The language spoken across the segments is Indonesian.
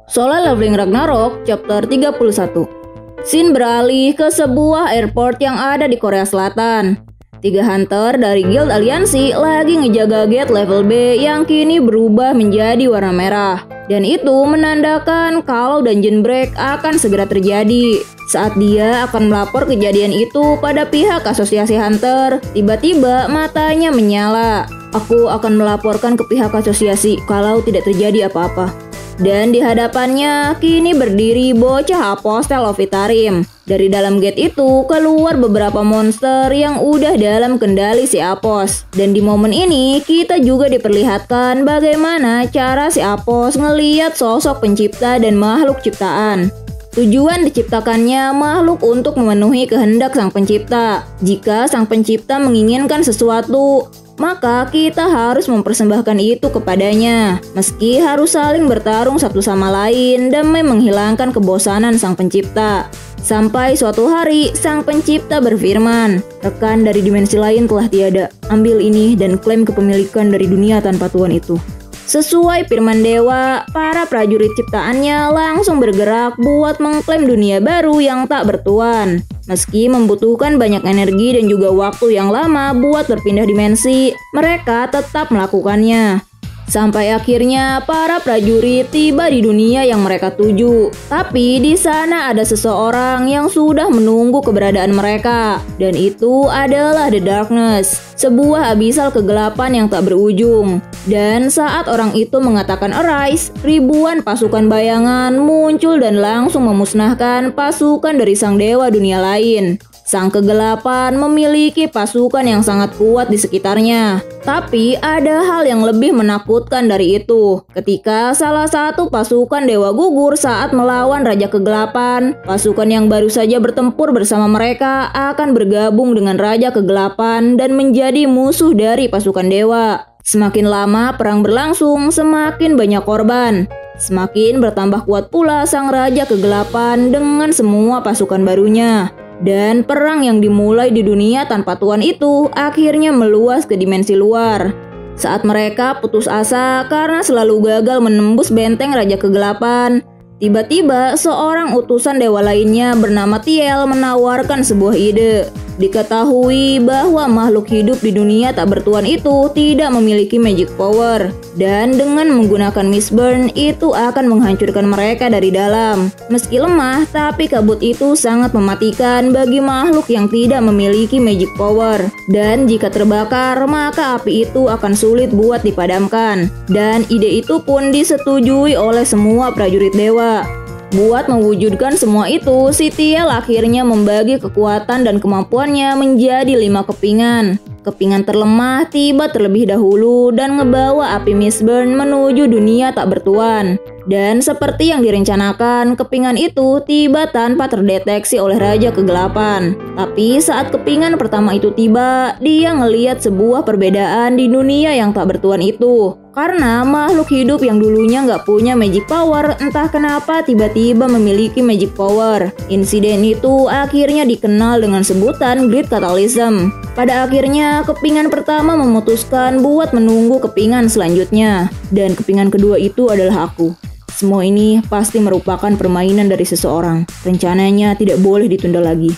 Solo Leveling Ragnarok Chapter 31. Scene beralih ke sebuah airport yang ada di Korea Selatan. 3 hunter dari Guild Aliansi lagi ngejaga gate level B yang kini berubah menjadi warna merah. Dan itu menandakan kalau dungeon break akan segera terjadi. Saat dia akan melapor kejadian itu pada pihak asosiasi hunter, tiba-tiba matanya menyala. Aku akan melaporkan ke pihak asosiasi kalau tidak terjadi apa-apa. Dan di hadapannya kini berdiri bocah Apostle of Itarim. Dari dalam gate itu keluar beberapa monster yang udah dalam kendali si Apos. Dan di momen ini kita juga diperlihatkan bagaimana cara si Apos ngeliat sosok pencipta dan makhluk ciptaan. Tujuan diciptakannya makhluk untuk memenuhi kehendak sang pencipta. Jika sang pencipta menginginkan sesuatu, maka kita harus mempersembahkan itu kepadanya. Meski harus saling bertarung satu sama lain demi menghilangkan kebosanan sang pencipta. Sampai suatu hari sang pencipta berfirman, "Rekan dari dimensi lain telah tiada. Ambil ini dan klaim kepemilikan dari dunia tanpa tuan itu." Sesuai firman dewa, para prajurit ciptaannya langsung bergerak buat mengklaim dunia baru yang tak bertuan. Meski membutuhkan banyak energi dan juga waktu yang lama buat berpindah dimensi, mereka tetap melakukannya. Sampai akhirnya para prajurit tiba di dunia yang mereka tuju. Tapi di sana ada seseorang yang sudah menunggu keberadaan mereka. Dan itu adalah The Darkness, sebuah abisal kegelapan yang tak berujung. Dan saat orang itu mengatakan arise, ribuan pasukan bayangan muncul dan langsung memusnahkan pasukan dari sang dewa dunia lain. Sang kegelapan memiliki pasukan yang sangat kuat di sekitarnya. Tapi ada hal yang lebih menakutkan dari itu. Ketika salah satu pasukan dewa gugur saat melawan Raja Kegelapan, pasukan yang baru saja bertempur bersama mereka akan bergabung dengan Raja Kegelapan dan menjadi musuh dari pasukan dewa. Semakin lama perang berlangsung, semakin banyak korban. Semakin bertambah kuat pula sang Raja Kegelapan dengan semua pasukan barunya. Dan perang yang dimulai di dunia tanpa tuan itu akhirnya meluas ke dimensi luar. Saat mereka putus asa karena selalu gagal menembus benteng Raja Kegelapan, tiba-tiba seorang utusan dewa lainnya bernama Tiel menawarkan sebuah ide. Diketahui bahwa makhluk hidup di dunia tak bertuan itu tidak memiliki magic power. Dan dengan menggunakan Mistburn itu akan menghancurkan mereka dari dalam. Meski lemah, tapi kabut itu sangat mematikan bagi makhluk yang tidak memiliki magic power. Dan jika terbakar, maka api itu akan sulit buat dipadamkan. Dan ide itu pun disetujui oleh semua prajurit dewa. Buat mewujudkan semua itu, si Tiel akhirnya membagi kekuatan dan kemampuannya menjadi 5 kepingan. Kepingan terlemah tiba terlebih dahulu dan ngebawa api Mistburn menuju dunia tak bertuan. Dan seperti yang direncanakan, kepingan itu tiba tanpa terdeteksi oleh Raja Kegelapan. Tapi saat kepingan pertama itu tiba, dia ngeliat sebuah perbedaan di dunia yang tak bertuan itu. Karena makhluk hidup yang dulunya nggak punya magic power, entah kenapa tiba-tiba memiliki magic power. Insiden itu akhirnya dikenal dengan sebutan Great Catalysm. Pada akhirnya, kepingan pertama memutuskan buat menunggu kepingan selanjutnya. Dan kepingan kedua itu adalah aku. Semua ini pasti merupakan permainan dari seseorang. Rencananya tidak boleh ditunda lagi.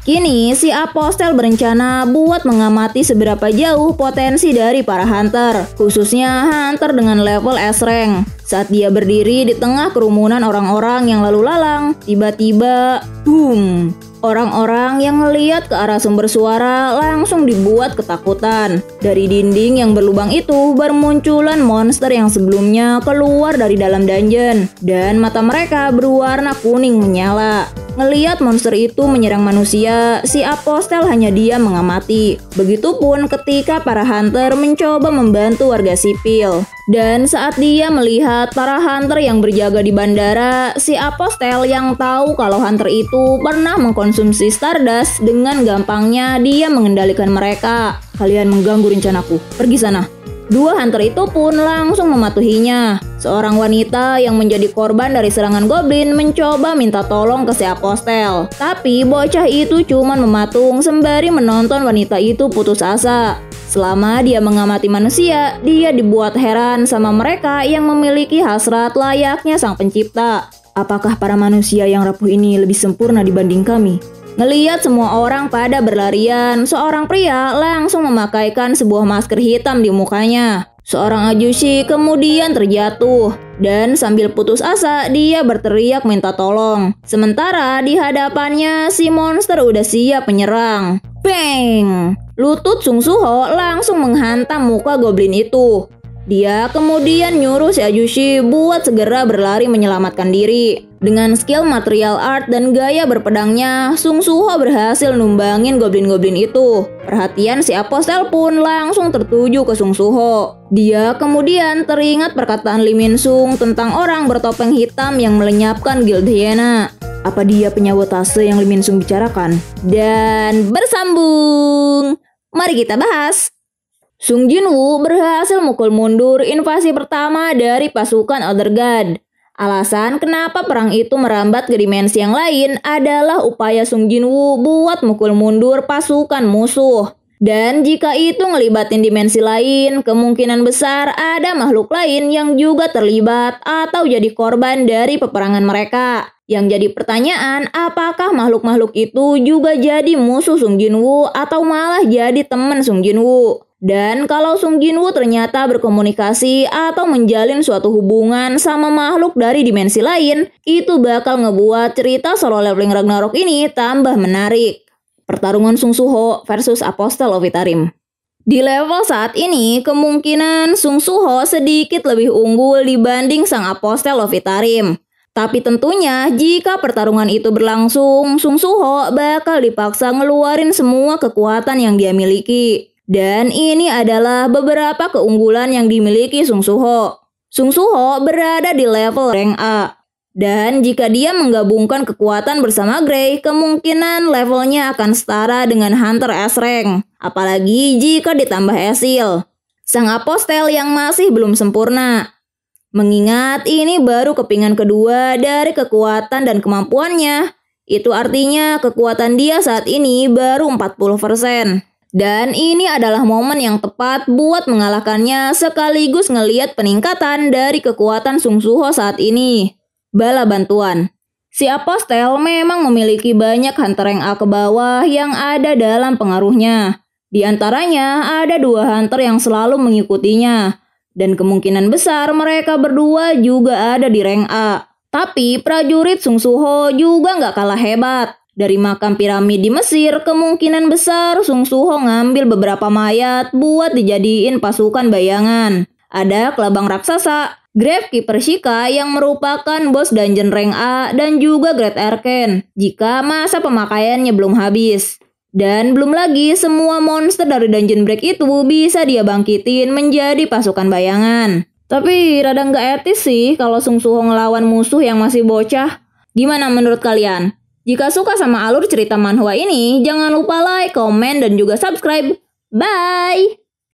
Kini si Apostel berencana buat mengamati seberapa jauh potensi dari para hunter, khususnya hunter dengan level S rank. Saat dia berdiri di tengah kerumunan orang-orang yang lalu lalang, tiba-tiba boom! Orang-orang yang ngeliat ke arah sumber suara langsung dibuat ketakutan. Dari dinding yang berlubang itu bermunculan monster yang sebelumnya keluar dari dalam dungeon. Dan mata mereka berwarna kuning menyala. Ngeliat monster itu menyerang manusia, si Apostel hanya diam mengamati. Begitupun ketika para hunter mencoba membantu warga sipil. Dan saat dia melihat para hunter yang berjaga di bandara, si Apostel yang tahu kalau hunter itu pernah mengkonsumsi Stardust, dengan gampangnya dia mengendalikan mereka. "Kalian mengganggu rencanaku, pergi sana." 2 hunter itu pun langsung mematuhinya. Seorang wanita yang menjadi korban dari serangan goblin mencoba minta tolong ke si Apostel. Tapi bocah itu cuma mematung sembari menonton wanita itu putus asa. Selama dia mengamati manusia, dia dibuat heran sama mereka yang memiliki hasrat layaknya sang pencipta. Apakah para manusia yang rapuh ini lebih sempurna dibanding kami? Ngeliat semua orang pada berlarian, seorang pria langsung memakaikan sebuah masker hitam di mukanya. Seorang ajushi kemudian terjatuh, dan sambil putus asa dia berteriak minta tolong. Sementara di hadapannya si monster udah siap menyerang. Bang! Lutut Sung Suho langsung menghantam muka goblin itu. Dia kemudian nyuruh si Ajushi buat segera berlari menyelamatkan diri. Dengan skill material art dan gaya berpedangnya, Sung Suho berhasil numbangin goblin-goblin itu. Perhatian si Apostel pun langsung tertuju ke Sung Suho. Dia kemudian teringat perkataan Lee Min Sung tentang orang bertopeng hitam yang melenyapkan Guild Hyena. Apa dia penyabotase yang Lee Min Sung bicarakan? Dan bersambung. Mari kita bahas. Sung Jinwoo berhasil mukul mundur invasi pertama dari pasukan Elder God. Alasan kenapa perang itu merambat ke dimensi yang lain adalah upaya Sung Jinwoo buat mukul mundur pasukan musuh. Dan jika itu ngelibatin dimensi lain, kemungkinan besar ada makhluk lain yang juga terlibat atau jadi korban dari peperangan mereka. Yang jadi pertanyaan, apakah makhluk-makhluk itu juga jadi musuh Sung Jinwoo atau malah jadi teman Sung Jinwoo? Dan kalau Sung Jinwoo ternyata berkomunikasi atau menjalin suatu hubungan sama makhluk dari dimensi lain, itu bakal ngebuat cerita Solo Leveling Ragnarok ini tambah menarik. Pertarungan Sung Suho versus Apostle of Itarim. Di level saat ini, kemungkinan Sung Suho sedikit lebih unggul dibanding sang Apostle of Itarim. Tapi tentunya jika pertarungan itu berlangsung, Sung Suho bakal dipaksa ngeluarin semua kekuatan yang dia miliki. Dan ini adalah beberapa keunggulan yang dimiliki Sung Suho. Sung Suho berada di level rank A. Dan jika dia menggabungkan kekuatan bersama Grey, kemungkinan levelnya akan setara dengan Hunter S rank. Apalagi jika ditambah Esil, sang apostel yang masih belum sempurna. Mengingat ini baru kepingan kedua dari kekuatan dan kemampuannya, itu artinya kekuatan dia saat ini baru 40%. Dan ini adalah momen yang tepat buat mengalahkannya sekaligus ngeliat peningkatan dari kekuatan Sung Suho saat ini. Bala bantuan. Si Apostel memang memiliki banyak hunter rank A ke bawah yang ada dalam pengaruhnya. Di antaranya ada 2 hunter yang selalu mengikutinya. Dan kemungkinan besar mereka berdua juga ada di rank A. Tapi prajurit Sung Suho juga nggak kalah hebat. Dari makam piramid di Mesir, kemungkinan besar Sung Suho ngambil beberapa mayat buat dijadiin pasukan bayangan. Ada kelabang raksasa, Gravekeeper Shika yang merupakan bos dungeon rank A dan juga Great Arcane jika masa pemakaiannya belum habis. Dan belum lagi semua monster dari Dungeon Break itu bisa dia bangkitin menjadi pasukan bayangan. Tapi rada nggak etis sih kalau Sung Suho ngelawan musuh yang masih bocah. Gimana menurut kalian? Jika suka sama alur cerita manhwa ini, jangan lupa like, komen, dan juga subscribe. Bye!